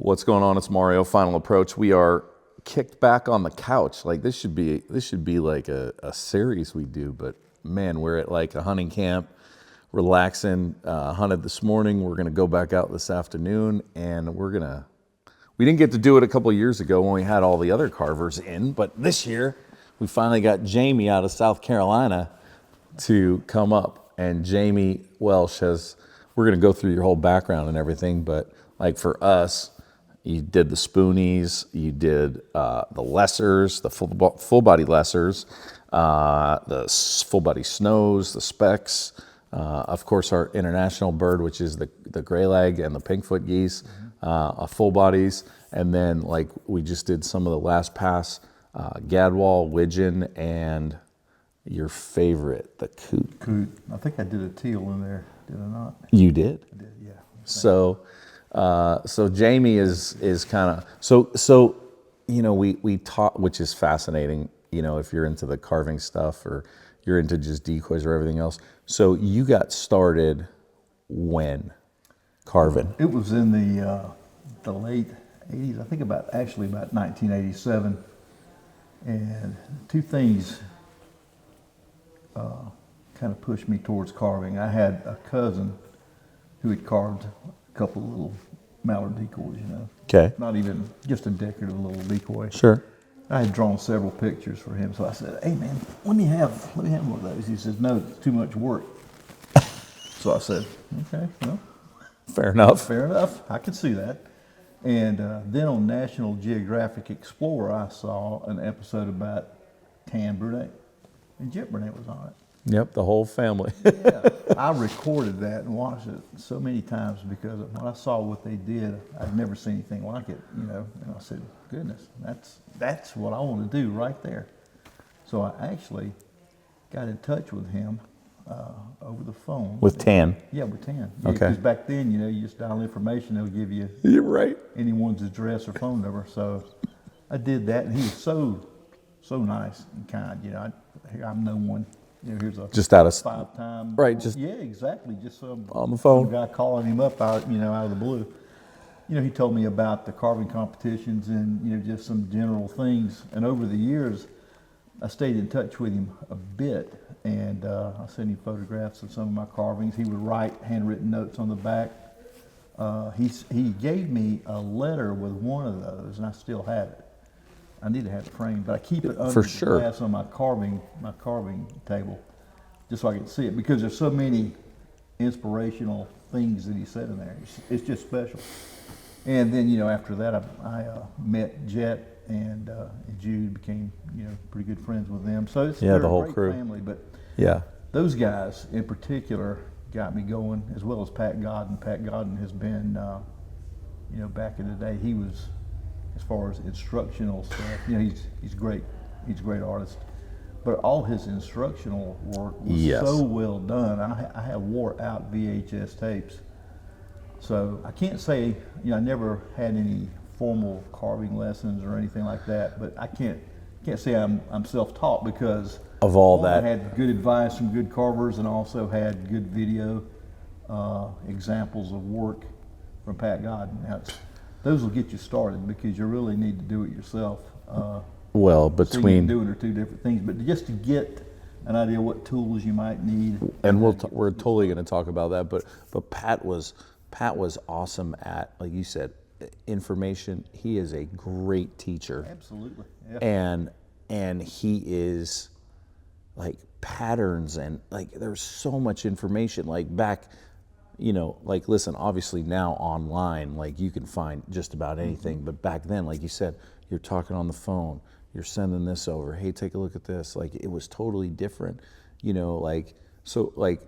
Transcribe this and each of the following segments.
What's going on? It's Mario. Final approach. We are kicked back on the couch. Like this should be like a series we do. But man, we're at like a hunting camp, relaxing. Hunted this morning. We're gonna go back out this afternoon, and we didn't get to do it a couple of years ago when we had all the other carvers in, but this year we finally got Jamie out of South Carolina to come up. And Jamie Welsh we're gonna go through your whole background and everything, but like for us, you did the spoonies, you did the lessers, the full body lessers, the full body snows, the specks, of course our international bird, which is the gray leg and the pinkfoot geese, full bodies, and then like we just did some of the last pass, gadwall, widgeon, and your favorite, the coot. Coot. I think I did a teal in there, did I not? You did? I did, yeah. So Jamie is kind of so we taught, which is fascinating, if you're into the carving stuff or you're into just decoys or everything else. So you got started when carving? It was in the late 80s, I think about 1987. And two things kind of pushed me towards carving. I had a cousin who had carved a couple of little mallard decoys, Okay. Not even just a decorative little decoy. Sure. I had drawn several pictures for him, so I said, "Hey man, let me have one of those." He says, "No, it's too much work." So I said, "Okay, well, Fair enough. fair enough. I can see that." And then on National Geographic Explorer, I saw an episode about Tan Burnett, and Jip Burnett was on it. Yep, the whole family. Yeah, I recorded that and watched it so many times because when I saw what they did, I'd never seen anything like it, and I said, "Goodness, that's what I want to do right there." So I actually got in touch with him over the phone. With Tan. Yeah, with Tan. Okay. Because back then, you just dial information, they'll give you You're right. anyone's address or phone number. So I did that, and he was so nice and kind. I'm no one. Here's a Just out of 5-time. right, just yeah, exactly. Just some on the phone. some guy calling him up out of the blue. He told me about the carving competitions and just some general things. And over the years, I stayed in touch with him a bit, and I sent him photographs of some of my carvings. He would write handwritten notes on the back. He gave me a letter with one of those, and I still have it. I need to have it framed, but I keep it under the glass on my carving table, just so I can see it, because there's so many inspirational things that he said in there. It's just special. And then after that, I met Jet and Jude, became pretty good friends with them. So they're the whole a great crew. family. But Yeah. those guys in particular got me going, as well as Pat Godden. Pat Godden has been, back in the day, he was, as far as instructional stuff, he's great. He's a great artist. But all his instructional work was so well done. I have wore out VHS tapes. So I can't say, I never had any formal carving lessons or anything like that, but I can't say I'm self-taught, because Of all I that. had good advice from good carvers, and also had good video examples of work from Pat Godden. Now, those will get you started, because you really need to do it yourself. Well, Seeing and doing are two different things, but just to get an idea what tools you might need. And we're totally going to talk about that. But Pat was awesome at, like you said, information. He is a great teacher. Absolutely. Yeah. And he is like patterns, and like there's so much information. Like back, like listen, obviously now online, like you can find just about anything. Mm-hmm. But back then, like you said, you're talking on the phone, you're sending this over. Hey, take a look at this. Like it was totally different, so like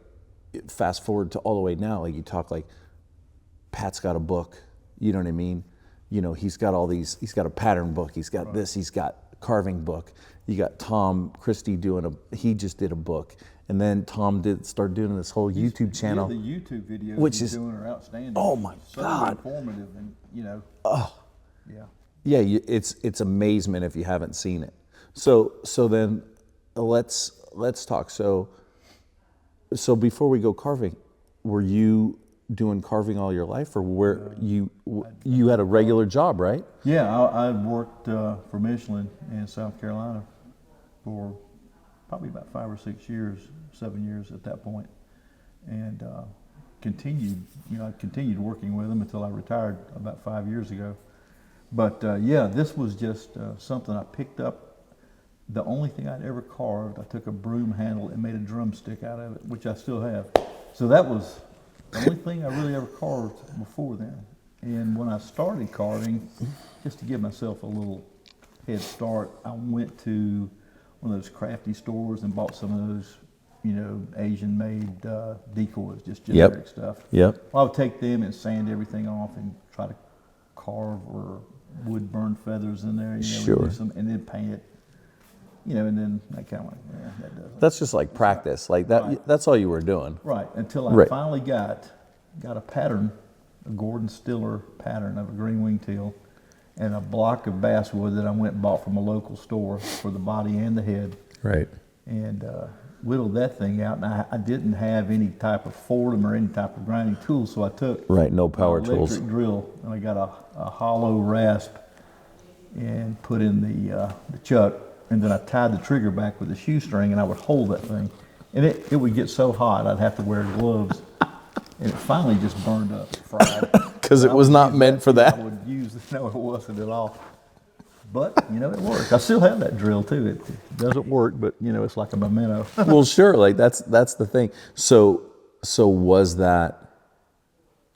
fast forward to all the way now, like you talk, like Pat's got a book, you know what I mean? He's got all these, he's got a pattern book, he's got this, he's got carving book. You got Tom Christie he just did a book. And then Tom started doing this whole YouTube channel. The YouTube videos which is doing are outstanding. Oh my God. So informative, and Oh. Yeah. Yeah, it's amazement if you haven't seen it. So then let's talk. So before we go carving, were you doing carving all your life, or where you had a regular job, right? Yeah, I worked for Michelin in South Carolina for probably about 5 or 6 years, 7 years at that point, and continued. I continued working with them until I retired about 5 years ago. But yeah, this was just something I picked up. The only thing I'd ever carved, I took a broom handle and made a drumstick out of it, which I still have. So that was the only thing I really ever carved before then. And when I started carving, just to give myself a little head start, I went to one of those crafty stores and bought some of those, Asian-made decoys, just generic stuff. Yep. Well, I would take them and sand everything off and try to carve or wood burn feathers in there, Sure. and then paint it. And then I kind of like, that doesn't. That's just like practice, like that. Right. That's all you were doing. Right, until I Right. finally got a pattern, a Gordon Stiller pattern of a green wing teal, and a block of basswood that I went and bought from a local store for the body and the head, Right. and whittled that thing out. And I didn't have any type of Fordham or any type of grinding tool, so I took Right. No power an tools. electric drill, and I got a hollow rasp and put in the chuck. And then I tied the trigger back with a shoestring, and I would hold that thing. And it would get so hot, I'd have to wear gloves. And it finally just burned up, fried. Because it was not meant for that. I would use it. No, it wasn't at all. But, it worked. I still have that drill, too. It doesn't work, but, it's like a memento. Well, sure. Like that's the thing. So was that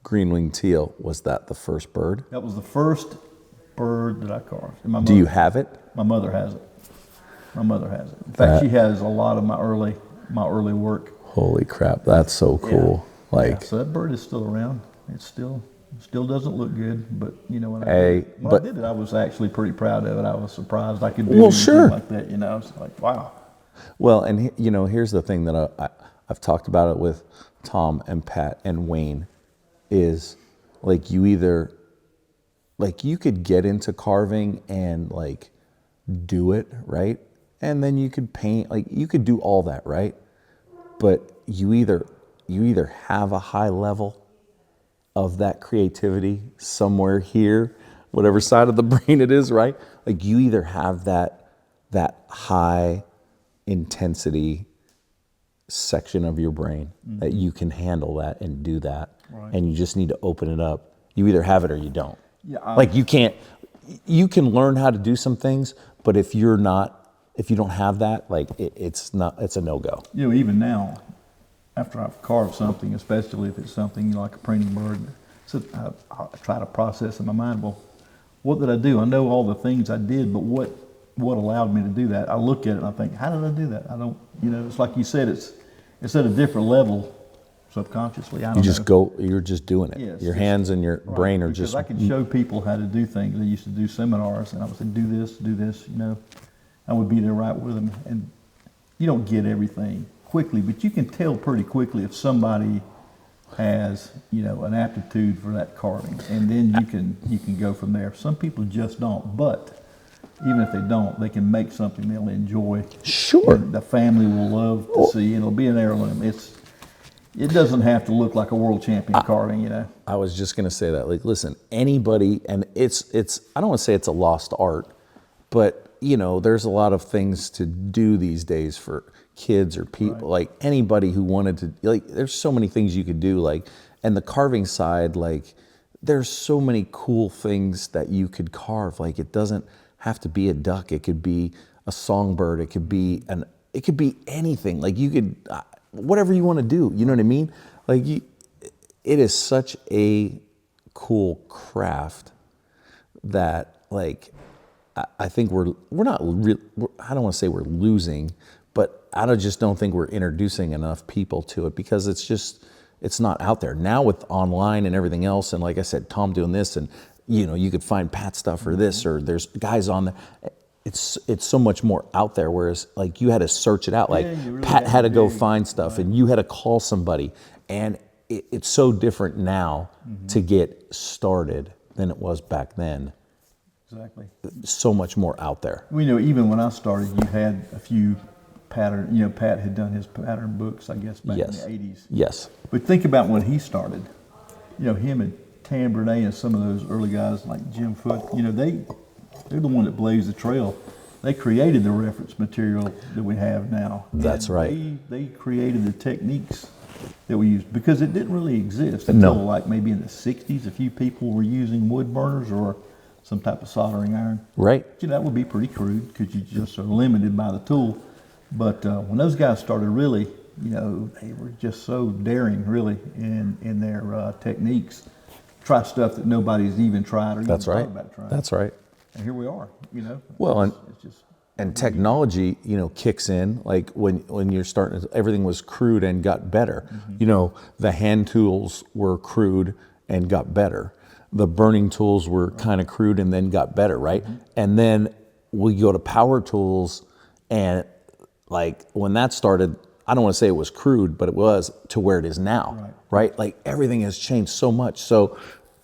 green wing teal? Was that the first bird? That was the first bird that I carved. And Do you have it? My mother has it. My mother has it. In fact, she has a lot of my early work. Holy crap! That's so cool. Yeah. Like, So that bird is still around. It still doesn't look good, but when Hey, I but- did it, I was actually pretty proud of it. I was surprised I could do Well, anything sure. like that. It's like, wow. well, and here's the thing that I've talked about it with Tom and Pat and Wayne, is like you could get into carving and like do it right, and then you could paint, like you could do all that right, but you either have a high level of that creativity somewhere here, whatever side of the brain it is, right? Like you either have that high intensity section of your brain that you can handle that and do that, and you just need to open it up. You either have it or you don't. Yeah, Like you can learn how to do some things, but if you don't have that, like it's a no-go. Even now, after I've carved something, especially if it's something like a printing bird, so I try to process in my mind, well, what did I do? I know all the things I did, but what allowed me to do that? I look at it and I think, how did I do that? I don't, it's like you said, it's at a different level subconsciously. I don't know. You're just doing it. Yes, Your hands and your brain are because just. I can show people how to do things. I used to do seminars, and I would say, do this. I would be there right with them, and you don't get everything quickly, but you can tell pretty quickly if somebody has, an aptitude for that carving, and then you can go from there. Some people just don't, but even if they don't, they can make something they'll enjoy. Sure. And the family will love to see, and it'll be an heirloom. It doesn't have to look like a world champion carving, I was just gonna say that. Like, listen, anybody, and it's. I don't want to say it's a lost art, but there's a lot of things to do these days for kids or people. Right. Like anybody who wanted to, like, there's so many things you could do. Like, and the carving side, like, there's so many cool things that you could carve. Like, it doesn't have to be a duck. It could be a songbird. It could be anything. Like you could. Whatever you want to do, you know what I mean? Like it is such a cool craft that, like, I think we're not real. I don't want to say we're losing, but I just don't think we're introducing enough people to it because it's not out there now with online and everything else. And like I said, Tom doing this, and you could find Pat stuff or this, or there's guys on there. It's so much more out there, whereas like you had to search it out. Like really Pat had to go dig. find stuff, and you had to call somebody, and it's so different now to get started than it was back then. Exactly. So much more out there. Even when I started, you had a few pattern. Pat had done his pattern books, I guess, back Yes. in the 80s. Yes. But think about when he started. you know, him and Tam Bernay and some of those early guys like Jim Foote, you know, they're the one that blazed the trail. They created the reference material that we have now. That's And right. They created the techniques that we use because it didn't really exist No. until like maybe in the 60s. A few people were using wood burners or some type of soldering iron. Right. You know, that would be pretty crude because you just are limited by the tool. But when those guys started really, you know, they were just so daring really in their techniques. Try stuff that nobody's even tried or even That's thought right. about trying. That's right. And here we are, you know. Well, it's just and technology, you know, kicks in like when you're starting. Everything was crude and got better. You know, the hand tools were crude and got better. The burning tools were kind of crude and then got better, right? And then we go to power tools, and like when that started, I don't want to say it was crude, but it was to where it is now, right? Like everything has changed so much. So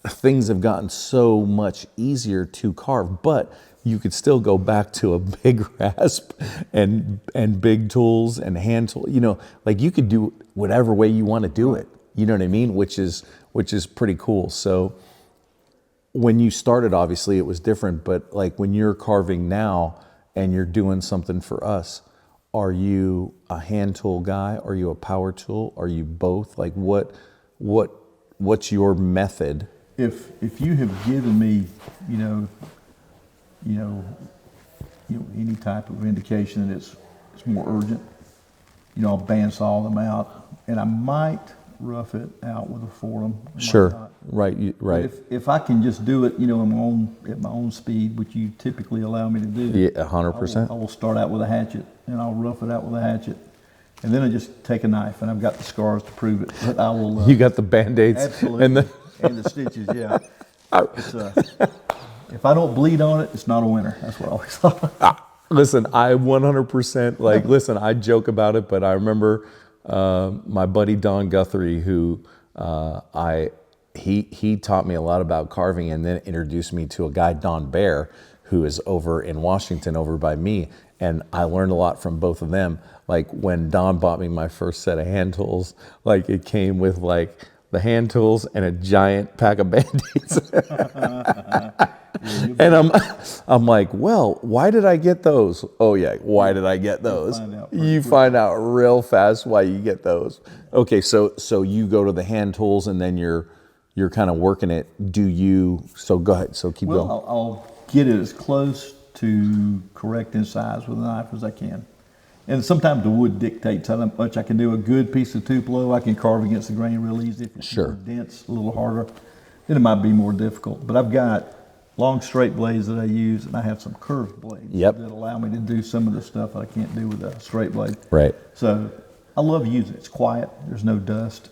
things have gotten so much easier to carve, but you could still go back to a big rasp and big tools and hand tool. You know, like you could do whatever way you want to do it. You know what I mean? Which is pretty cool. So when you started, obviously it was different, but like when you're carving now and you're doing something for us, are you a hand tool guy? Are you a power tool? Are you both? Like what's your method? if you have given me, you know, any type of indication that it's more urgent, you know, I'll bandsaw them out, and I might rough it out with a forum. I might Sure, not. right, right. If I can just do it, you know, at my own speed, which you typically allow me to do, Yeah, 100%. I will start out with a hatchet, and I'll rough it out with a hatchet, and then I just take a knife, and I've got the scars to prove it. But I will. You got the Band-Aids. Absolutely. And And the stitches, yeah. It's, if I don't bleed on it, it's not a winner. That's what I always thought. listen, I 100% like, listen, I joke about it, but I remember my buddy Don Guthrie, who he taught me a lot about carving and then introduced me to a guy, Don Bear, who is over in Washington over by me. And I learned a lot from both of them. Like when Don bought me my first set of hand tools, like it came with like the hand tools and a giant pack of Band-Aids. And I'm like, well, why did I get those? Oh yeah, why did I get those? You find out real fast why you get those. Okay, so you go to the hand tools and then you're kind of working it. So go ahead, so keep going. Well, I'll get it as close to correct in size with a knife as I can. And sometimes the wood dictates how much I can do. A good piece of Tupelo, I can carve against the grain real easy. If it's more dense, a little harder, then it might be more difficult. But I've got long straight blades that I use, and I have some curved blades that allow me to do some of the stuff I can't do with a straight blade. Right. So I love using it. It's quiet. There's no dust.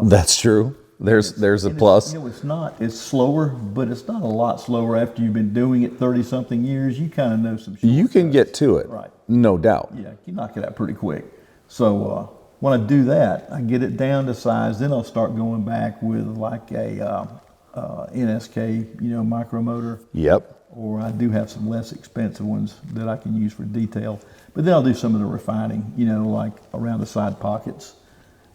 That's true. There's a plus. It's slower, but it's not a lot slower after you've been doing it 30-something years. You kind of know some shortcuts. You can get to it, right? No doubt. Yeah, you knock it out pretty quick. So when I do that, I get it down to size. Then I'll start going back with like a NSK, micromotor. Yep. Or I do have some less expensive ones that I can use for detail. But then I'll do some of the refining, like around the side pockets.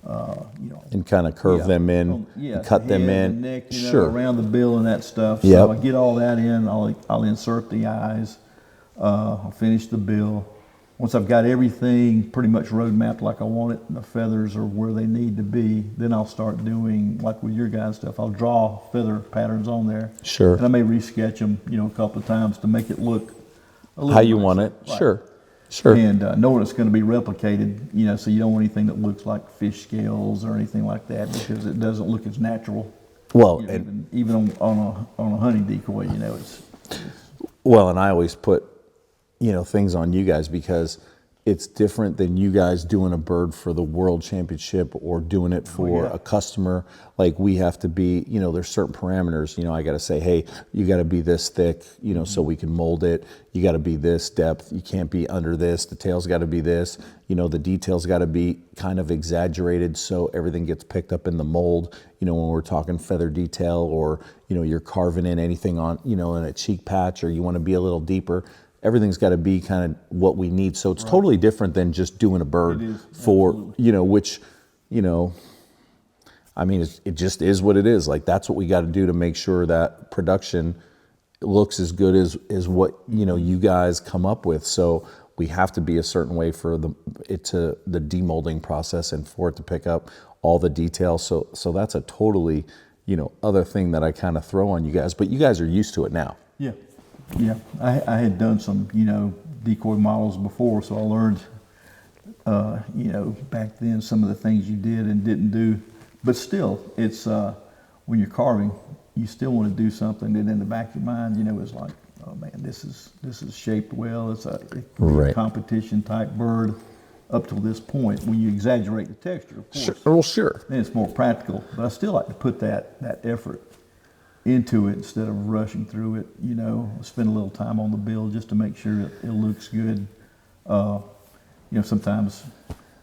And kind of curve them in, cut them in, the neck, sure, around the bill and that stuff. So I get all that in. I'll insert the eyes. I'll finish the bill. Once I've got everything pretty much road mapped like I want it, and the feathers are where they need to be, then I'll start doing like with your guys' stuff. I'll draw feather patterns on there. Sure. And I may resketch them, a couple of times to make it look a little how you want it. Right. Sure. And knowing it's going to be replicated, so you don't want anything that looks like fish scales or anything like that because it doesn't look as natural. Well, even on a hunting decoy, it's well, and I always put, things on you guys because it's different than you guys doing a bird for the world championship or doing it for a customer. Like we have to be, there's certain parameters, I got to say, hey, you got to be this thick, so we can mold it. You got to be this depth. You can't be under this. The tail's got to be this, the details got to be kind of exaggerated so everything gets picked up in the mold. When we're talking feather detail or, you're carving in anything on, in a cheek patch or you want to be a little deeper. Everything's got to be kind of what we need. So it's totally different than just doing a bird for, which, I mean, it just is what it is. Like, that's what we got to do to make sure that production looks as good as what, you know, you guys come up with. So we have to be a certain way for the demolding process and for it to pick up all the details. So that's a totally, you know, other thing that I kind of throw on you guys, but you guys are used to it now. Yeah. Yeah. I had done some, you know, Decoy models before, so I learned, you know, back then some of the things you did and didn't do. But still, it's when you're carving, you still want to do something that in the back of your mind, you know, is like, oh man, this is shaped well. It's a Right. competition type bird up till this point. When you exaggerate the texture, of course, Sure. Well, sure. then it's more practical. But I still like to put that effort into it instead of rushing through it. You know, spend a little time on the build just to make sure it looks good. You know, sometimes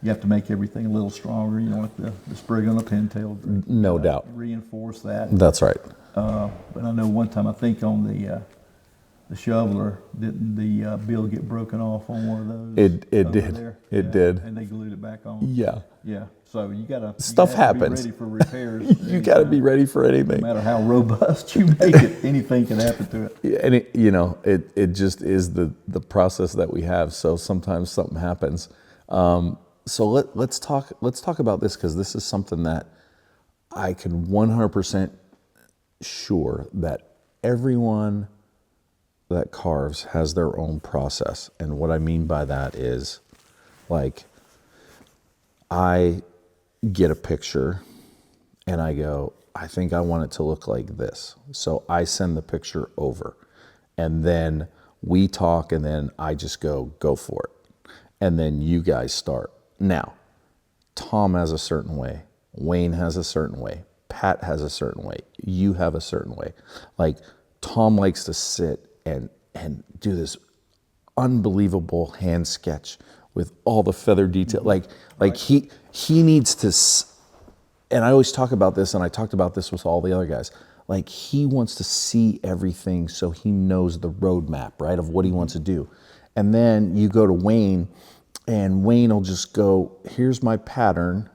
you have to make everything a little stronger. You know, like the sprig on the pintail. No doubt. Reinforce that. That's right. But I know one time, I think on the shoveler, didn't the bill get broken off on one of those? It did. There? It Yeah. did. And they glued it back on. Yeah. Yeah. So you gotta Stuff be happens. ready for repairs. You got to be ready for anything. No matter how robust you make it, anything can happen to it. Yeah, and it, you know, it just is the process that we have. So sometimes something happens. So let's talk about this, because this is something that I can 100% sure that everyone that carves has their own process. And what I mean by that is, like, I get a picture and I go, I think I want it to look like this. So I send the picture over, and then we talk, and then I just go for it. And then you guys start. Now, Tom has a certain way, Wayne has a certain way, Pat has a certain way, you have a certain way. Like, Tom likes to sit and do this unbelievable hand sketch with all the feather detail. Like he needs to, and I always talk about this, and I talked about this with all the other guys. Like, he wants to see everything so he knows the roadmap, right, of what he wants to do. And then you go to Wayne, and Wayne will just go, here's my pattern,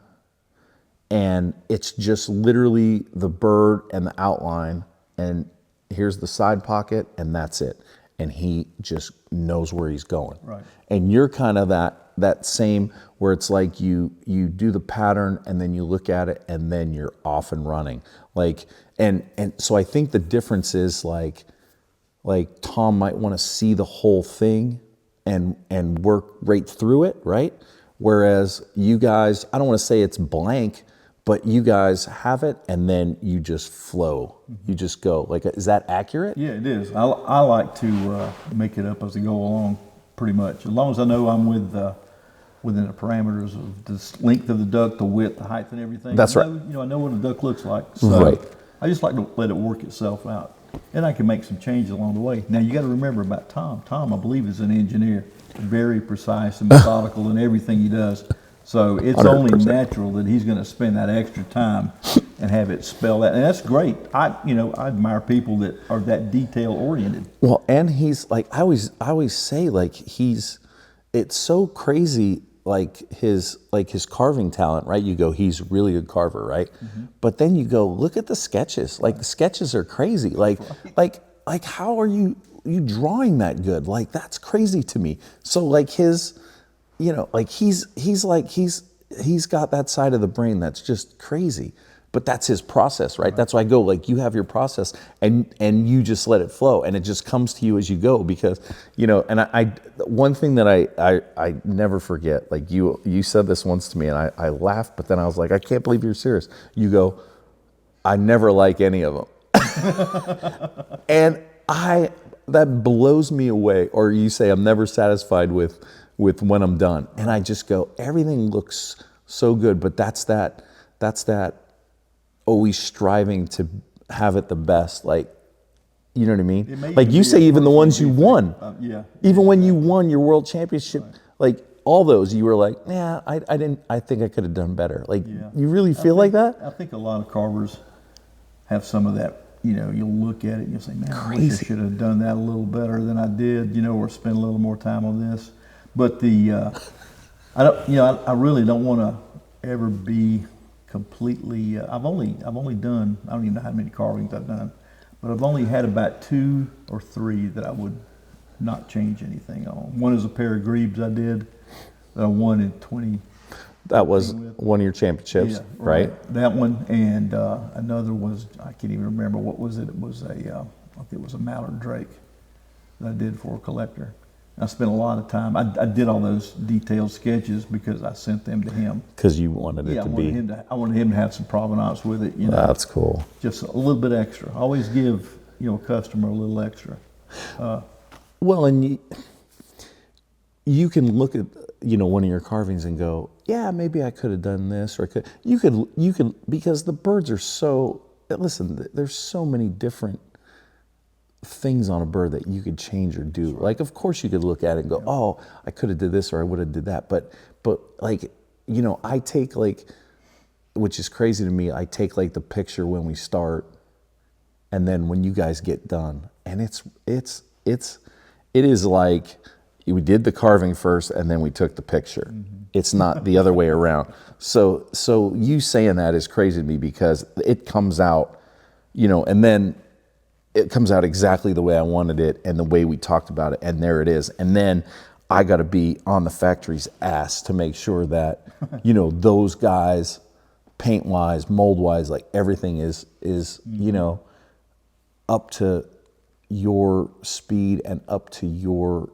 and it's just literally the bird and the outline, and here's the side pocket, and that's it. And he just knows where he's going. Right. And you're kind of that same, where it's like you do the pattern, and then you look at it, and then you're off and running. Like, and so I think the difference is like Tom might want to see the whole thing and work right through it, right? Whereas you guys, I don't want to say it's blank, but you guys have it, and then you just flow. You just go. Like, is that accurate? Yeah, it is. I like to make it up as I go along, pretty much. As long as I know I'm within the parameters of the length of the duck, the width, the height, and everything. That's right. You know, I know what a duck looks like. So Right. I just like to let it work itself out. And I can make some changes along the way. Now, you got to remember about Tom. Tom, I believe, is an engineer. Very precise and methodical in everything he does. So it's 100%. only natural that he's going to spend that extra time and have it spelled out. And that's great. I admire people that are that detail oriented. Well, and he's like, I always say, like, it's so crazy, like his carving talent, right? You go, he's really good carver, right? Mm-hmm. But then you go, look at the sketches. Like, the sketches are crazy. Like how are you drawing that good? Like, that's crazy to me. So like his, you know, like he's got that side of the brain that's just crazy. But that's his process, right? That's why I go, like, you have your process, and you just let it flow, and it just comes to you as you go. Because, you know, and I one thing that I never forget, like, you said this once to me, and I laughed, but then I was like, I can't believe you're serious. You go, I never like any of them. And that blows me away. Or you say, I'm never satisfied with when I'm done. And I just go, everything looks so good, but that's that always striving to have it the best. Like, you know what I mean? Like, you say, even the ones you won. Yeah. Even when you won your world championship, like, all those, you were like, yeah, I think I could have done better. Like, Yeah. you really feel like that? I think a lot of carvers have some of that. You know, you'll look at it and you'll say, man, I wish I should have done that a little better than I did, you know, or spend a little more time on this. But I really don't want to ever be completely. I've only done. I don't even know how many carvings I've done, but I've only had about 2 or 3 that I would not change anything on. One is a pair of grebes I did that I won in 20. That was one of your championships, Yeah, right? That one, and another was, I can't even remember what was it. It was I think it was a mallard drake that I did for a collector. I spent a lot of time. I did all those detailed sketches because I sent them to him. Because you wanted it to be. I wanted him to have some provenance with it. You know, That's cool. just a little bit extra. I always give a customer a little extra. Well, and you can look at one of your carvings and go, yeah, maybe I could have done this, or you could because the birds are so. Listen, there's so many different things on a bird that you could change or do. Like, of course, you could look at it and go, oh, I could have did this, or I would have did that. But like, I take which is crazy to me. I take the picture when we start, and then when you guys get done, and it is like we did the carving first, and then we took the picture. Mm-hmm. It's not the other way around. So you saying that is crazy to me because it comes out, and then it comes out exactly the way I wanted it and the way we talked about it, and there it is. And then I got to be on the factory's ass to make sure that, those guys, paint-wise, mold-wise, like everything is mm-hmm. Up to your speed and up to your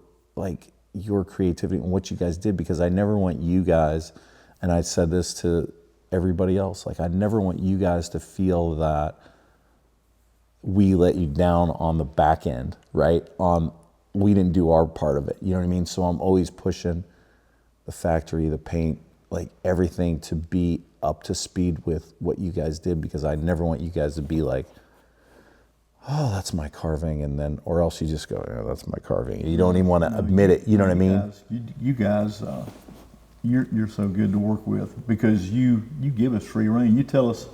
creativity and what you guys did, because I never want you guys, and I said this to everybody else, I never want you guys to feel that we let you down on the back end, right? We didn't do our part of it, you know what I mean? So I'm always pushing the factory, the paint, everything to be up to speed with what you guys did, because I never want you guys to be like, oh, that's my carving, and then, or else you just go, yeah, that's my carving. You don't even want to admit it, you know what I mean? You guys, you're so good to work with because you give us free rein. You tell us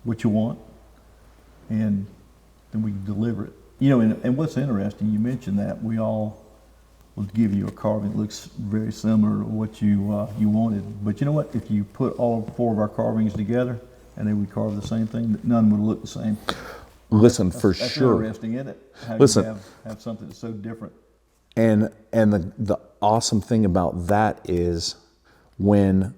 what you want, and then we deliver it. And what's interesting, you mentioned that we all would give you a carving that looks very similar to what you wanted. But you know what? If you put all 4 of our carvings together and then we carve the same thing, none would look the same. Listen, that's sure. That's interesting, isn't it? How Listen, you have something that's so different. And the awesome thing about that is when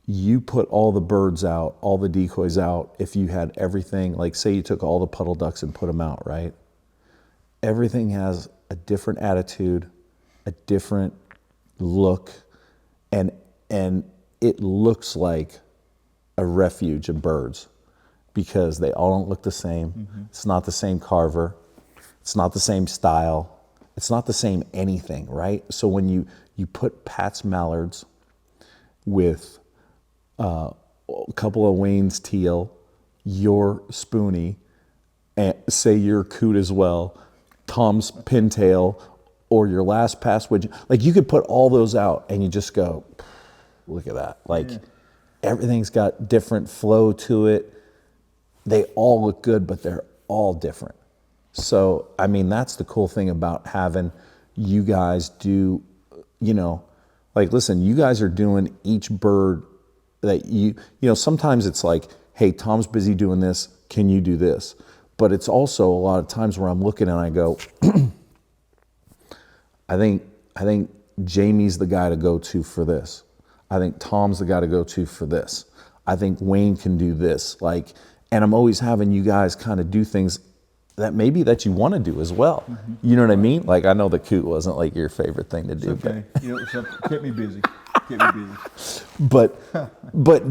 you put all the birds out, all the decoys out, if you had everything, say you took all the puddle ducks and put them out, right? Everything has a different attitude, a different look, and it looks like a refuge of birds because they all don't look the same. Mm-hmm. It's not the same carver. It's not the same style. It's not the same anything, right? So when you put Pat's mallards with a couple of Wayne's teal, your spoonie, and say your coot as well, Tom's pintail, or your last pass widget, you could put all those out and you just go, look at that. Everything's got different flow to it. They all look good, but they're all different. So, that's the cool thing about having you guys do, listen, you guys are doing each bird that sometimes it's hey, Tom's busy doing this. Can you do this? But it's also a lot of times where I'm looking and I go, I think Jamie's the guy to go to for this. I think Tom's the guy to go to for this. I think Wayne can do this. And I'm always having you guys kind of do things that maybe that you want to do as well. Mm-hmm. You know what I mean? I know the coot wasn't your favorite thing to do. It's okay. Kept me busy. But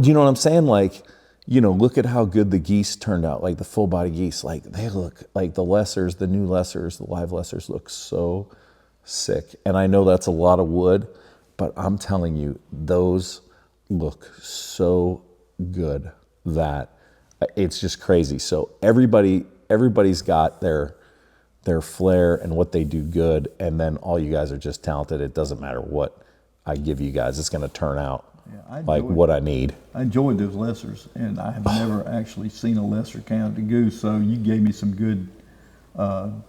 you know what I'm saying? Look at how good the geese turned out. The full body geese. They look the lessers, the new lessers, the live lessers look so sick. And I know that's a lot of wood, but I'm telling you, those look so good that it's just crazy. So everybody's got their flair and what they do good, and then all you guys are just talented. It doesn't matter what I give you guys; it's going to turn out what I need. I enjoyed those lessers, and I have never actually seen a lesser Canada goose. So you gave me some good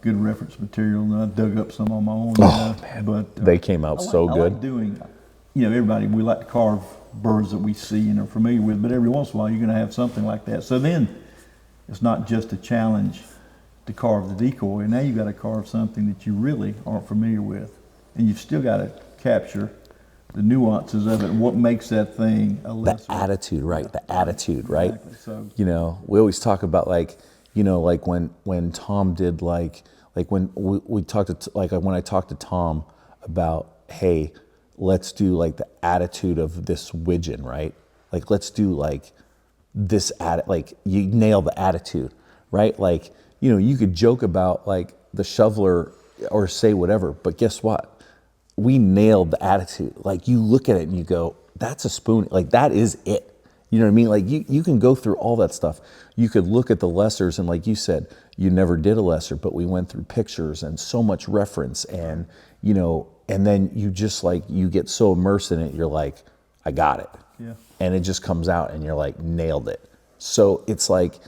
reference material, and I dug up some on my own. Man, but they came out so good. everybody, we like to carve birds that we see and are familiar with, but every once in a while you're going to have something like that. So then it's not just a challenge to carve the decoy. Now you've got to carve something that you really aren't familiar with. And you've still got to capture the nuances of it and what makes that thing a lesser. The attitude, right? Yeah. The attitude, right? Exactly. So, we always talk about like when Tom did like when we talked to, like when I talked to Tom about, hey, let's do like the attitude of this widgeon, right? Like let's do like this like you nail the attitude, right? Like, you could joke about like the shoveler or say whatever, but guess what? We nailed the attitude. Like you look at it and you go, that's a spoon. Like that is it. You know what I mean? Like you can go through all that stuff. You could look at the lessers and like you said, you never did a lesser, but we went through pictures and so much reference and, and then you just like, you get so immersed in it, you're like, I got it. Yeah. And it just comes out and you're like, nailed it. So it's like,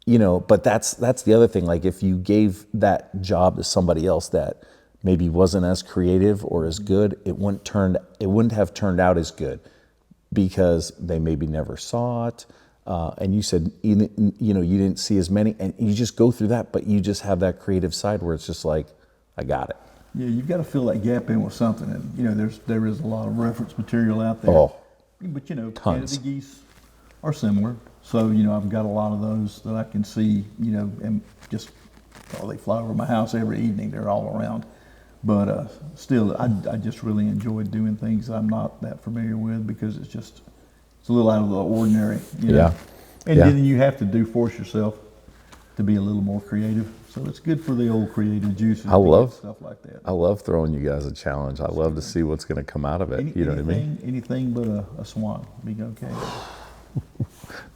but that's the other thing. Like if you gave that job to somebody else that maybe wasn't as creative or as good, it wouldn't have turned out as good because they maybe never saw it. And you said, you didn't see as many, and you just go through that, but you just have that creative side where it's just like, I got it. Yeah, you've got to fill that gap in with something. And, there is a lot of reference material out there. Oh, but, tons. Canada geese are similar. So, I've got a lot of those that I can see, and just, they fly over my house every evening. They're all around. But still, I just really enjoy doing things that I'm not that familiar with because it's a little out of the ordinary. Yeah. And then you have to force yourself to be a little more creative. So it's good for the old creative juices. I love stuff like that. I love throwing you guys a challenge. I love to see what's going to come out of it. You know what I mean? Anything but a swan. Be okay.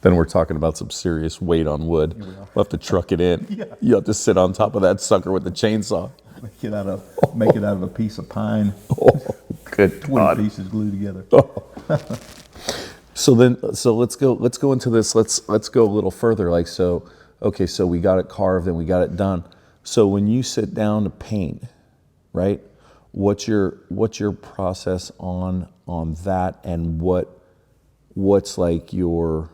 Then we're talking about some serious weight on wood. We'll have to truck it in. Yeah. You have to sit on top of that sucker with the chainsaw. Make it out of a piece of pine. Oh, good 20 God. pieces glued together. Oh. So let's go into this. Let's go a little further. Like so we got it carved and we got it done. So when you sit down to paint, right? What's your process on that, and what's like your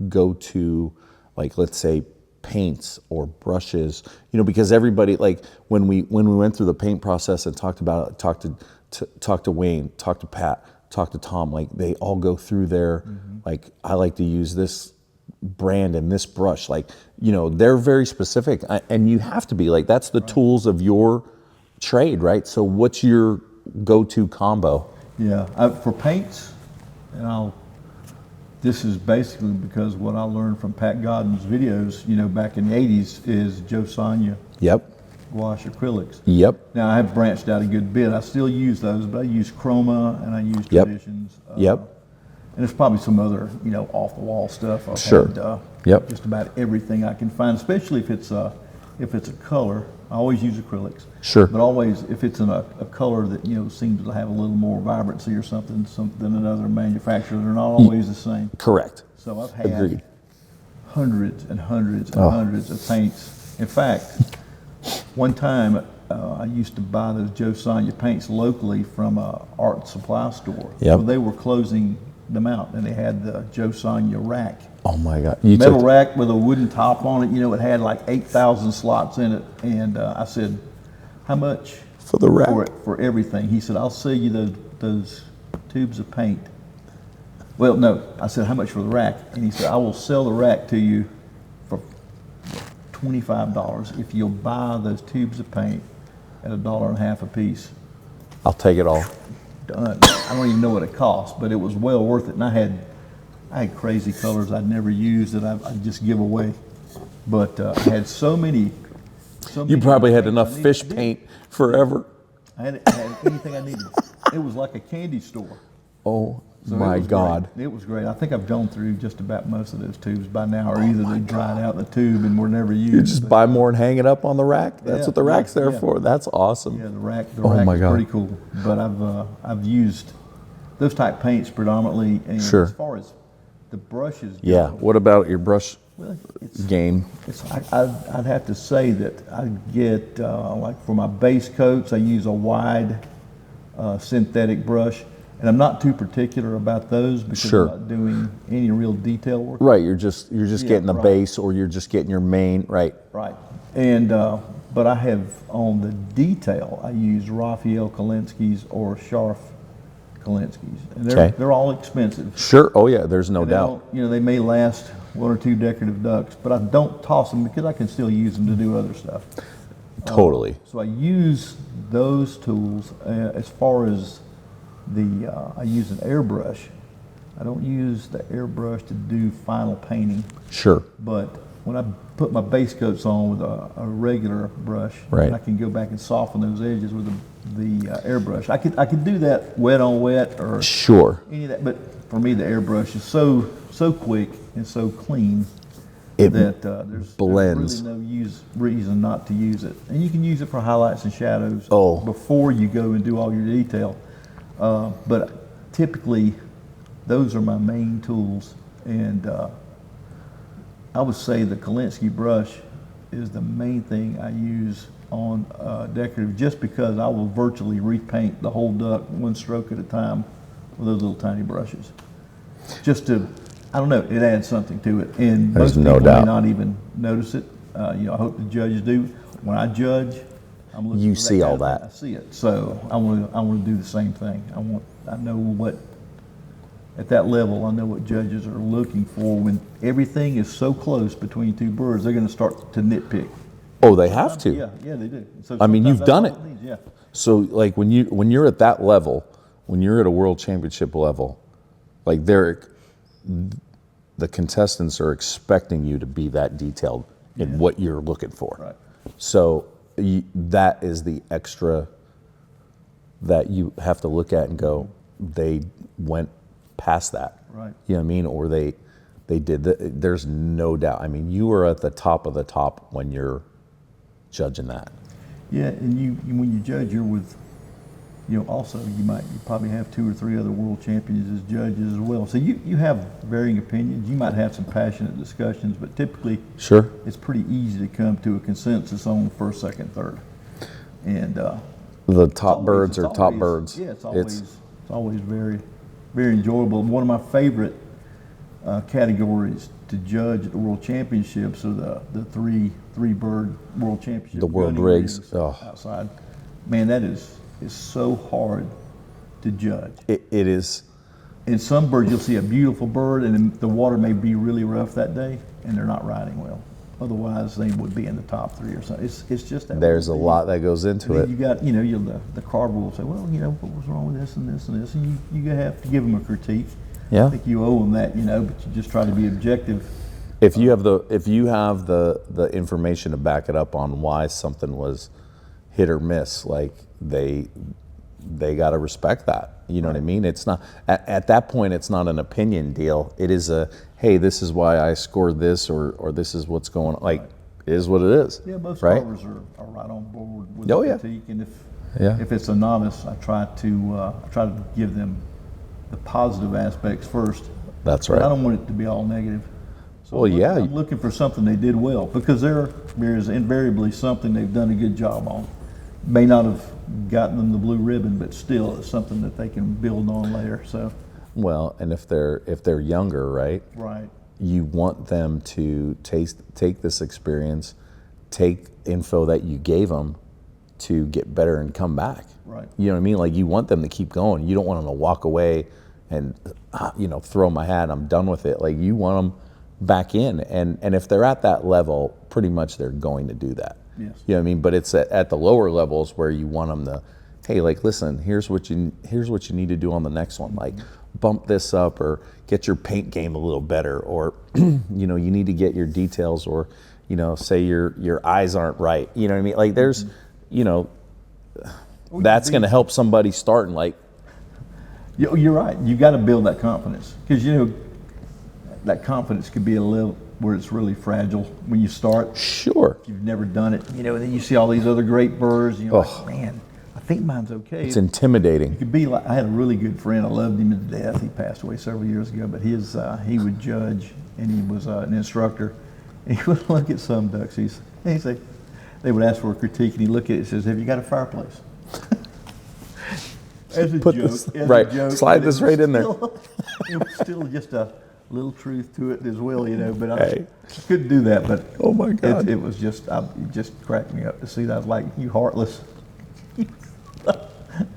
go-to, like let's say paints or brushes, because everybody, like when we went through the paint process and talked about it, talked to Wayne, talked to Pat, talked to Tom, like they all go through their, like I like to use this brand and this brush, like, they're very specific, and you have to be like, that's the tools of your trade, right? So what's your go-to combo? Yeah, for paints, and this is basically because what I learned from Pat Godden's videos, back in the 80s, is Joe Sonia. Yep. Gouache acrylics. Yep. Now I have branched out a good bit. I still use those, but I use chroma and I use traditions. Yep. And there's probably some other, off the wall stuff. I've Sure. had just about everything I can find, especially if it's a color. I always use acrylics. Sure. But always, if it's in a color that seems to have a little more vibrancy or something than another manufacturer, they're not always the same. Correct. So I've had Agreed. hundreds and hundreds and hundreds of paints. In fact, one time I used to buy those Joe Sonia paints locally from an art supply store. Yep. Well, they were closing them out, and they had the Joe Sonia rack. Oh my God. Metal rack with a wooden top on it. It had like 8,000 slots in it. And I said, how much for the rack? For everything? He said, I'll sell you those tubes of paint. Well, no, I said, how much for the rack? And he said, I will sell the rack to you for $25 if you'll buy those tubes of paint at $1.50 a piece. I'll take it all. Done. I don't even know what it cost, but it was well worth it. And I had crazy colors I'd never used that I'd just give away. But I had so many. You probably had enough fish paint forever. I had anything I needed. It was like a candy store. Oh my God. It was great. I think I've gone through just about most of those tubes by now, or either they dried out the tube and were never used. You just buy more and hang it up on the rack? That's what the rack's there for. That's awesome. Yeah, the rack my is God. pretty cool. But I've used those type paints predominantly. And Sure. as far as the brushes go, Yeah. What about your brush game? I'd have to say that I get, like for my base coats, I use a wide synthetic brush. And I'm not too particular about those because Sure. I'm not doing any real detail work. Right, you're just getting the right. base, or you're just getting your main, right? Right. And but I have on the detail, I use Raphael Kalinsky's or Scharf Kalinsky's, and they're all expensive. Sure. Oh yeah, there's no And doubt. they may last 1 or 2 decorative ducks, but I don't toss them because I can still use them to do other stuff. Totally. So I use those tools as far as I use an airbrush. I don't use the airbrush to do final painting, Sure. but when I put my base coats on with a regular brush, Right. I can go back and soften those edges with the airbrush. I could do that wet on wet or Sure. any of that, but for me the airbrush is so quick and so clean It that blends. there's really no reason not to use it. And you can use it for highlights and shadows Oh. before you go and do all your detail. But typically, those are my main tools. And I would say the Kalinsky brush is the main thing I use on decorative, just because I will virtually repaint the whole duck one stroke at a time with those little tiny brushes. Just to, I don't know, it adds something to it. And There's most no people doubt. may not even notice it. I hope the judges do. When I judge, I'm looking You for see kind all of thing. that. I see it. So I want to do the same thing. I know what, at that level, I know what judges are looking for. When everything is so close between two birds, they're going to start to nitpick. Oh, they have to. Yeah, they do. So I mean, sometimes you've that's done all it. needs, yeah. So like when you're at that level, when you're at a world championship level, like the contestants are expecting you to be that detailed in what you're looking for. Right. So that is the extra that you have to look at and go, they went past that. Right. You know what I mean? Or they did that. There's no doubt. I mean, you are at the top of the top when you're judging that. Yeah, and when you judge, you're with, also you probably have 2 or 3 other world champions as judges as well. So you have varying opinions. You might have some passionate discussions, but typically, Sure. it's pretty easy to come to a consensus on first, second, third. And The top birds are top birds. Yeah, it's always very, very enjoyable. One of my favorite categories to judge at the World Championships are the three bird World Championship. The world gunning rigs. outside. Man, that is so hard to judge. It is. In some birds, you'll see a beautiful bird, and the water may be really rough that day, and they're not riding well. Otherwise, they would be in the top 3 or something. It's just that. There's a lot that goes into And it. then you got, the Carver will say, well, what was wrong with this and this and this, and you have to give them a critique. Yeah. I think you owe them that, but you just try to be objective. If you have the information to back it up on why something was hit or miss, like they got to respect that. You know what I mean? It's not at that point. It's not an opinion deal. It is hey, this is why I scored this, or this is what's going on. Like, it is what it is. Yeah, most right? Carvers are right on board with Oh, the yeah. critique, and Yeah. if it's a novice, I try to give them the positive aspects first. That's But I right. don't want it to be all negative. So Well, yeah. I'm looking for something they did well, because there is invariably something they've done a good job on. May not have gotten them the blue ribbon, but still it's something that they can build on later. So. Well, and if they're younger, right? Right. You want them to take this experience, take info that you gave them to get better and come back. Right. You know what I mean? Like, you want them to keep going. You don't want them to walk away and throw my hat, I'm done with it. Like, you want them back in, and if they're at that level, pretty much they're going to do that. Yes. You know what I mean? But it's at the lower levels where you want them to, hey, like, listen, here's what you need to do on the next one. Like, bump this up, or get your paint game a little better, or you need to get your details, or say your eyes aren't right. You know what I mean? Like, there's that's going to help somebody starting. Like, You're right. You got to build that confidence, because that confidence could be a level where it's really fragile when you start. sure, You've never done it, and then you see all these other great birds, and you're Oh. like, man, I think mine's okay. it's intimidating. It could be like, I had a really good friend. I loved him to death. He passed away several years ago, but he would judge, and he was an instructor. And he would look at some ducks. He'd say, they would ask for a critique, and he'd look at it and says, "Have you got a fireplace?" As a Put joke, this as right. a joke, Slide but this it was right in there. It was still just a little truth to it as well, you know. But I Hey. couldn't do that. But Oh my God. it was just it just cracked me up to see that. I was like, you heartless.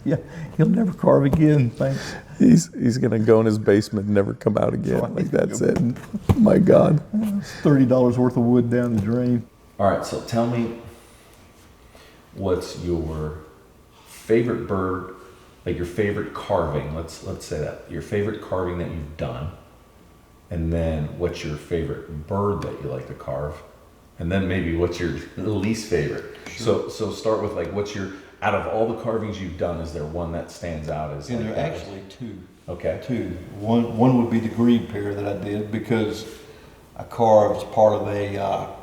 Yeah, he'll never carve again. Thanks. He's gonna go in his basement and never come out again. Right. Like that's it. My God. $30 worth of wood down the drain. All right, so tell me, what's your favorite bird, like your favorite carving? Let's say that your favorite carving that you've done, and then what's your favorite bird that you like to carve, and then maybe what's your least favorite. Sure. So start with like what's your, out of all the carvings you've done, is there one that stands out as And like there are that? actually two. Okay. Two. One would be the green pair that I did because I carved part of a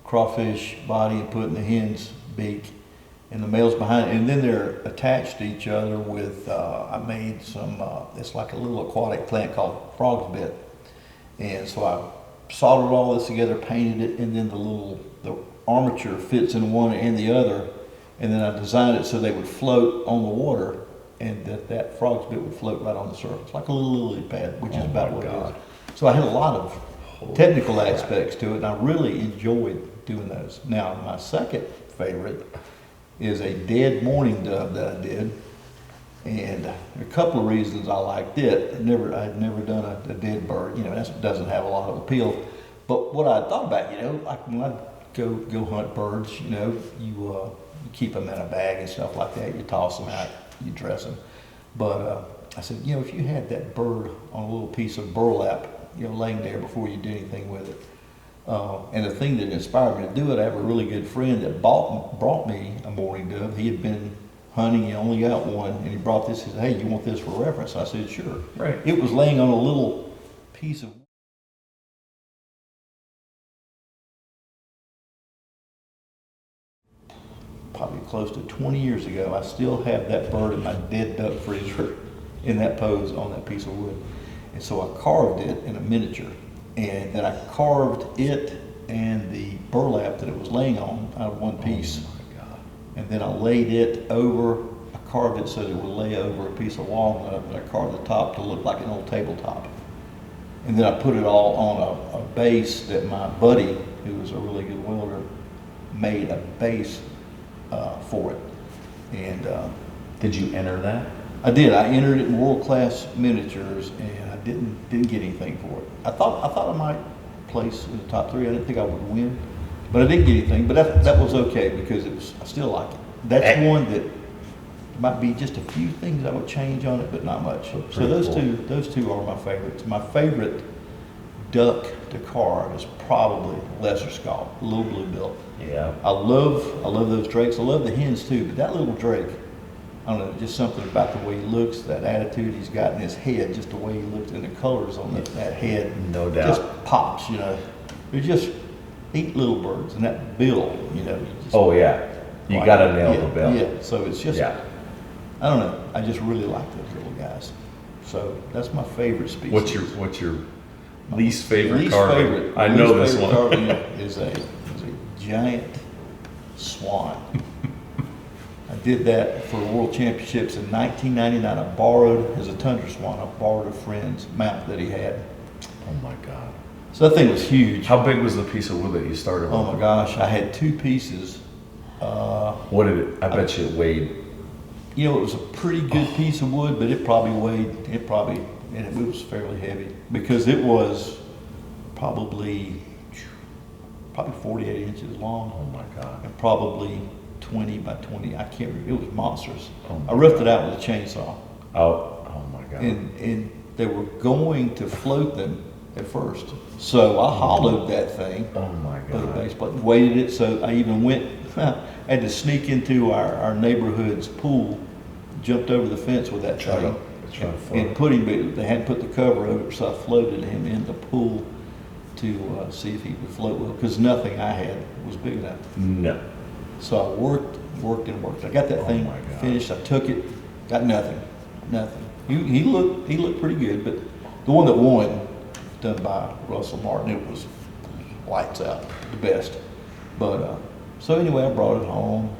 crawfish body and put in the hen's beak, and the male's behind it, and then they're attached to each other with. I made some. It's like a little aquatic plant called frog's bit, and so I soldered all this together, painted it, and then the armature fits in one and the other, and then I designed it so they would float on the water, and that frog's bit would float right on the surface, like a little lily pad, which is about what it is. So I had a lot of technical aspects to it, and I really enjoyed doing those. Now, my second favorite is a dead mourning dove that I did, and a couple of reasons I liked it. I'd never done a dead bird, you know, that doesn't have a lot of appeal. But what I thought about, you know, like when I go hunt birds, you know, you keep them in a bag and stuff like that. You toss them out, you dress them. But I said, you know, if you had that bird on a little piece of burlap, you know, laying there before you did anything with it. And the thing that inspired me to do it, I have a really good friend that brought me a mourning dove. He had been hunting, he only got one, and he brought this. He said, hey, you want this for reference? I said, sure. Right. It was laying on a little piece of probably close to 20 years ago. I still have that bird in my dead duck freezer in that pose on that piece of wood. And so I carved it in a miniature. And then I carved it and the burlap that it was laying on out of one piece. Oh my God. And then I laid it over, I carved it so that it would lay over a piece of walnut, and I carved the top to look like an old tabletop. And then I put it all on a base that my buddy, who was a really good welder, made a base for it. And Did you enter that? I did. I entered it in World Class Miniatures, and I didn't get anything for it. I thought I might place in the top 3. I didn't think I would win, but I didn't get anything. But that was okay because I still like it. That's one that might be just a few things I would change on it, but not much. So those two are my favorites. My favorite duck to carve is probably lesser scaup, little bluebill. Yeah. I love those drakes. I love the hens too, but that little drake, I don't know, just something about the way he looks, that attitude he's got in his head, just the way he looks, and the colors on that head. No doubt. Just pops, you know. They're just neat little birds, and that bill, you know. Oh yeah. You like gotta it. nail Yeah, the bill. Yeah, so it's just, Yeah. I don't know, I just really like those little guys. So that's my favorite species. What's your least favorite Least carving? favorite, I know least this favorite one. carving is a giant swan. I did that for World Championships in 1999. I borrowed, as a tundra swan, I borrowed a friend's mount that he had. Oh my God. So that thing was huge. How big was the piece of wood that you started with? Oh my gosh, I had 2 pieces. What did it, I bet you it weighed. You know, it was a pretty good piece of wood, but it probably weighed, and it was fairly heavy because it was probably 48 inches long. Oh my God. And probably 20 by 20. I can't remember. It was monstrous. Oh my I roughed it out with a chainsaw. Oh my God. And they were going to float them at first. So I hollowed that thing. Oh my Put a God. base plate, weighted it, so I even went, I had to sneak into our neighborhood's pool, jumped over the fence with that Try to thing. float And it. put him, but they hadn't put the cover over it, so I floated him in the pool to see if he would float well, because nothing I had was big enough. No. So I worked. I got that thing my God. finished. I took it, got nothing. He looked pretty good, but the one that won, done by Russell Martin, it was lights out, the best. But so anyway, I brought it home.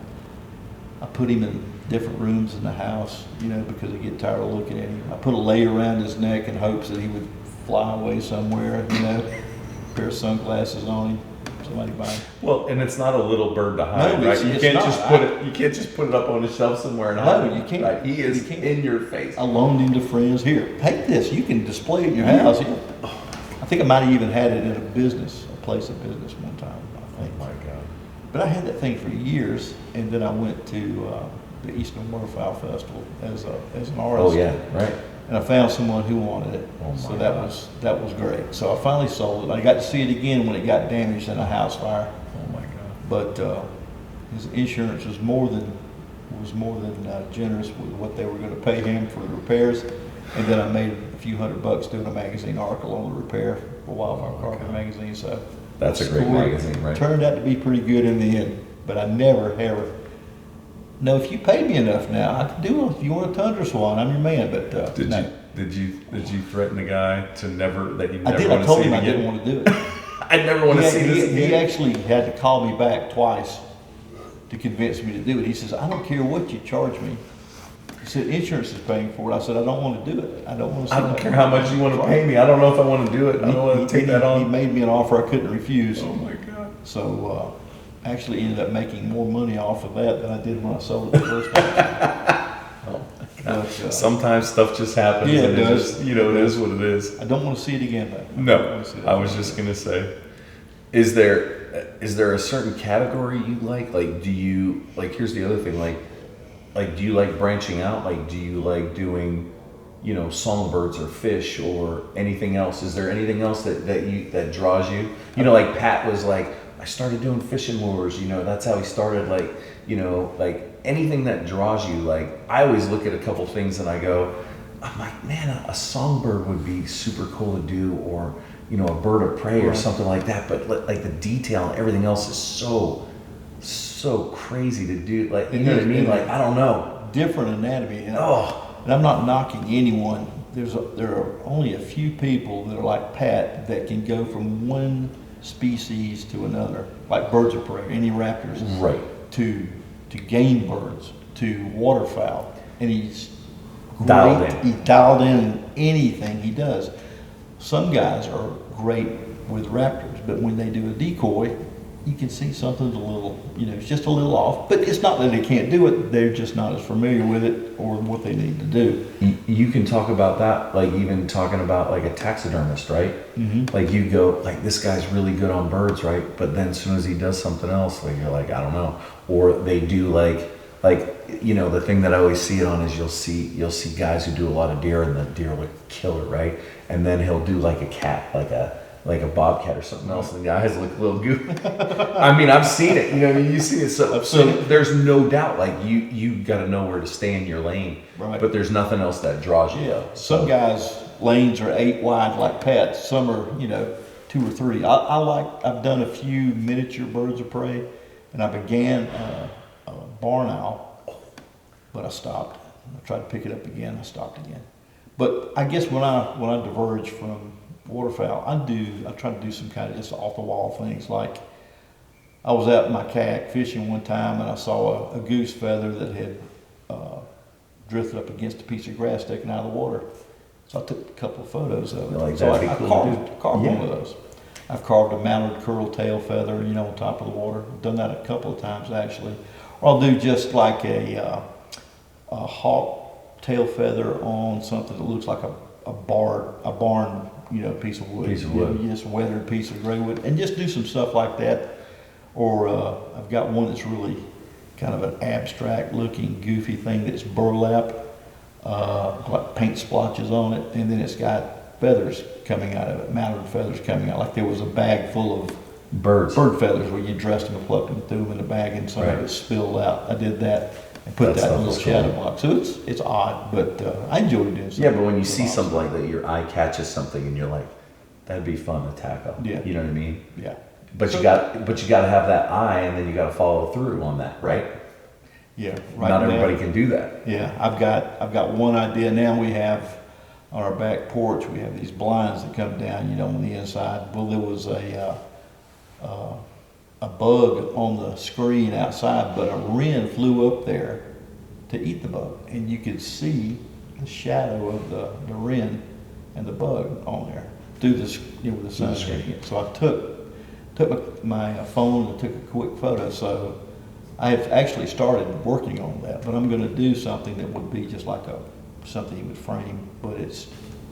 I put him in different rooms in the house, you know, because I get tired of looking at him. I put a layer around his neck in hopes that he would fly away somewhere, you know, a pair of sunglasses on him, somebody buy him. Well, and it's not a little bird to hide, No, right? it's You can't not. just put it. You can't just put it up on a shelf somewhere and hide No, it. you can't. Right? He is You can't. in your face. I loaned him to friends. Here, take this. You can display it in your house. Here. I think I might have even had it in a place of business one time. I think. Oh my God. But I had that thing for years, and then I went to the Eastern Waterfowl Festival as an artist. Oh yeah, right. And I found someone who wanted it, Oh, my so that God. was great. So I finally sold it. I got to see it again when it got damaged in a house fire. Oh my God. But his insurance was more than generous with what they were going to pay him for the repairs. And then I made a few $100 doing a magazine article on the repair for Wildfire Carver magazine. So That's a great story magazine, right? Turned out to be pretty good in the end. But I never ever. No, if you pay me enough now, I could do it. If you want a tundra swan, I'm your man. But no. Did you threaten the guy to never that you I never did. want I to told see him it I again? didn't want to do it. I never want to see this He again. actually had to call me back twice to convince me to do it. He says, I don't care what you charge me. He said, insurance is paying for it. I said, I don't want to do it. I don't want to see I don't that. care how much you want to pay me. I don't know if I want to do it. I don't want to take that He on. made me an offer I couldn't refuse. Oh my God. So actually ended up making more money off of that than I did when I sold it the first time. Oh my God. But, Sometimes stuff just happens. Yeah, it and does. just, it is what it is. I don't want to see it again, though. No, I was just gonna say, is there a certain category you like? Like, do you like? Here's the other thing. Like, do you like branching out? Like, do you like doing, songbirds or fish or anything else? Is there anything else that draws you? Like Pat was like, I started doing fishing lures. That's how he started. Like anything that draws you. Like, I always look at a couple things and I'm like, man, a songbird would be super cool to do, or a bird of prey or something like that. But like the detail and everything else is so crazy to do. Like, you know what I mean? Like, I don't know. Different anatomy. And Oh, And I'm not knocking anyone. There are only a few people that are like Pat that can go from one species to another, like birds of prey, any raptors, right. to game birds, to waterfowl, and he's Dialed great. in. He's dialed in anything he does. Some guys are great with raptors, but when they do a decoy, you can see something's a little, it's just a little off. But it's not that they can't do it; they're just not as familiar with it or what they need to do. You can talk about that, like even talking about like a taxidermist, right? Mm-hmm. Like you go, like this guy's really good on birds, right? But then as soon as he does something else, like you're like, I don't know. Or they do like the thing that I always see it on is you'll see guys who do a lot of deer and the deer look killer, right? And then he'll do like a cat, like a bobcat or something else, and the eyes look a little goofy. I mean, I've seen it. You see it. So there's no doubt. Like you got to know where to stay in your lane. Right. But there's nothing else that draws you. Yeah. Some guys' lanes are 8 wide like Pat's. Some are 2 or 3. I've done a few miniature birds of prey, and I began a barn owl, but I stopped. I tried to pick it up again. I stopped again. But I guess when I diverge from waterfowl, I try to do some kind of just off the wall things. Like I was out in my kayak fishing one time and I saw a goose feather that had drifted up against a piece of grass sticking out of the water. So I took a couple of photos of it. Like so that'd I be cool carved to do. one of those. I've carved a mallard curl tail feather, on top of the water. I've done that a couple of times actually. Or I'll do just like a hawk tail feather on something that looks like a barn, piece of wood. Piece of wood. Just a weathered piece of gray wood, and just do some stuff like that. Or I've got one that's really kind of an abstract looking goofy thing that's burlap, like paint splotches on it, and then it's got feathers coming out of it, mallard feathers coming out, like there was a bag full of Bird feathers where you dressed them and plucked them, threw them in a bag, and some of Right. it spilled out. I did that and put That that in a stuff little is shadow cool. box. So it's odd, but I enjoy doing something. Yeah, but when you with see rocks. something like that, your eye catches something, and you're like, that'd be fun to tackle. Yeah. You know what I mean? Yeah. But you got to have that eye, and then you got to follow through on that, right? Yeah. Not now- everybody can do that. Yeah, I've got one idea now. We have on our back porch, we have these blinds that come down, on the inside. Well, there was a bug on the screen outside, but a wren flew up there to eat the bug, and you could see the shadow of the wren and the bug on there through this, with the sun hitting it. So I took my phone and took a quick photo. So I have actually started working on that, but I'm going to do something that would be just like something you would frame, but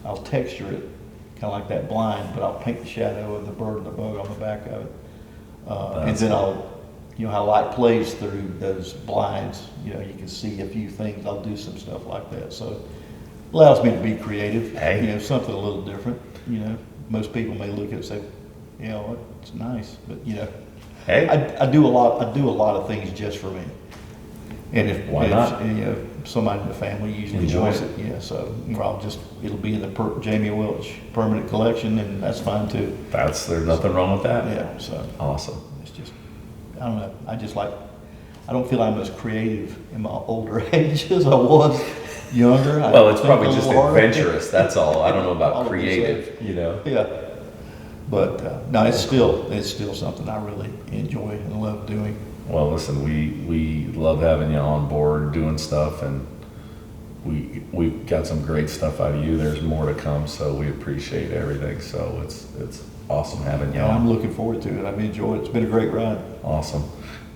I'll texture it kind of like that blind, but I'll paint the shadow of the bird and the bug on the back of it, and then I'll, how light plays through those blinds. You can see a few things. I'll do some stuff like that. So it allows me to be creative. Hey. Something a little different. Most people may look at it and say, it's nice, but Hey. I do a lot of things just for me. And Why not? Somebody in the family usually Enjoy wants it. it. So it'll be in the Jamie Welch permanent collection, and that's fine too. There's nothing wrong with that. Yeah. So Awesome. it's just, I don't know. I don't feel I'm as creative in my older age as I was younger. Well, it's probably a just little harder. adventurous. That's all. I don't know about Probably creative. Yeah. But no, it's still something I really enjoy and love doing. Well, listen, we love having you on board doing stuff, and we got some great stuff out of you. There's more to come, so we appreciate everything. So it's awesome having you And on. I'm looking forward to it. I've enjoyed it. It's been a great ride. Awesome.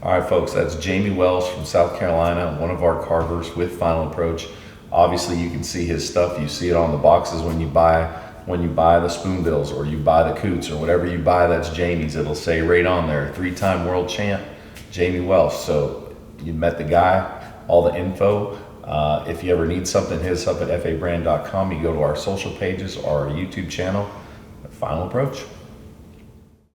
All right, folks, that's Jamie Welsh from South Carolina, one of our carvers with Final Approach. Obviously, you can see his stuff. You see it on the boxes when you buy the spoonbills or you buy the coots or whatever you buy that's Jamie's. It'll say right on there, 3-time world champ, Jamie Welsh. So you met the guy, all the info. If you ever need something, hit us up at fabrand.com. You go to our social pages or our YouTube channel, Final Approach.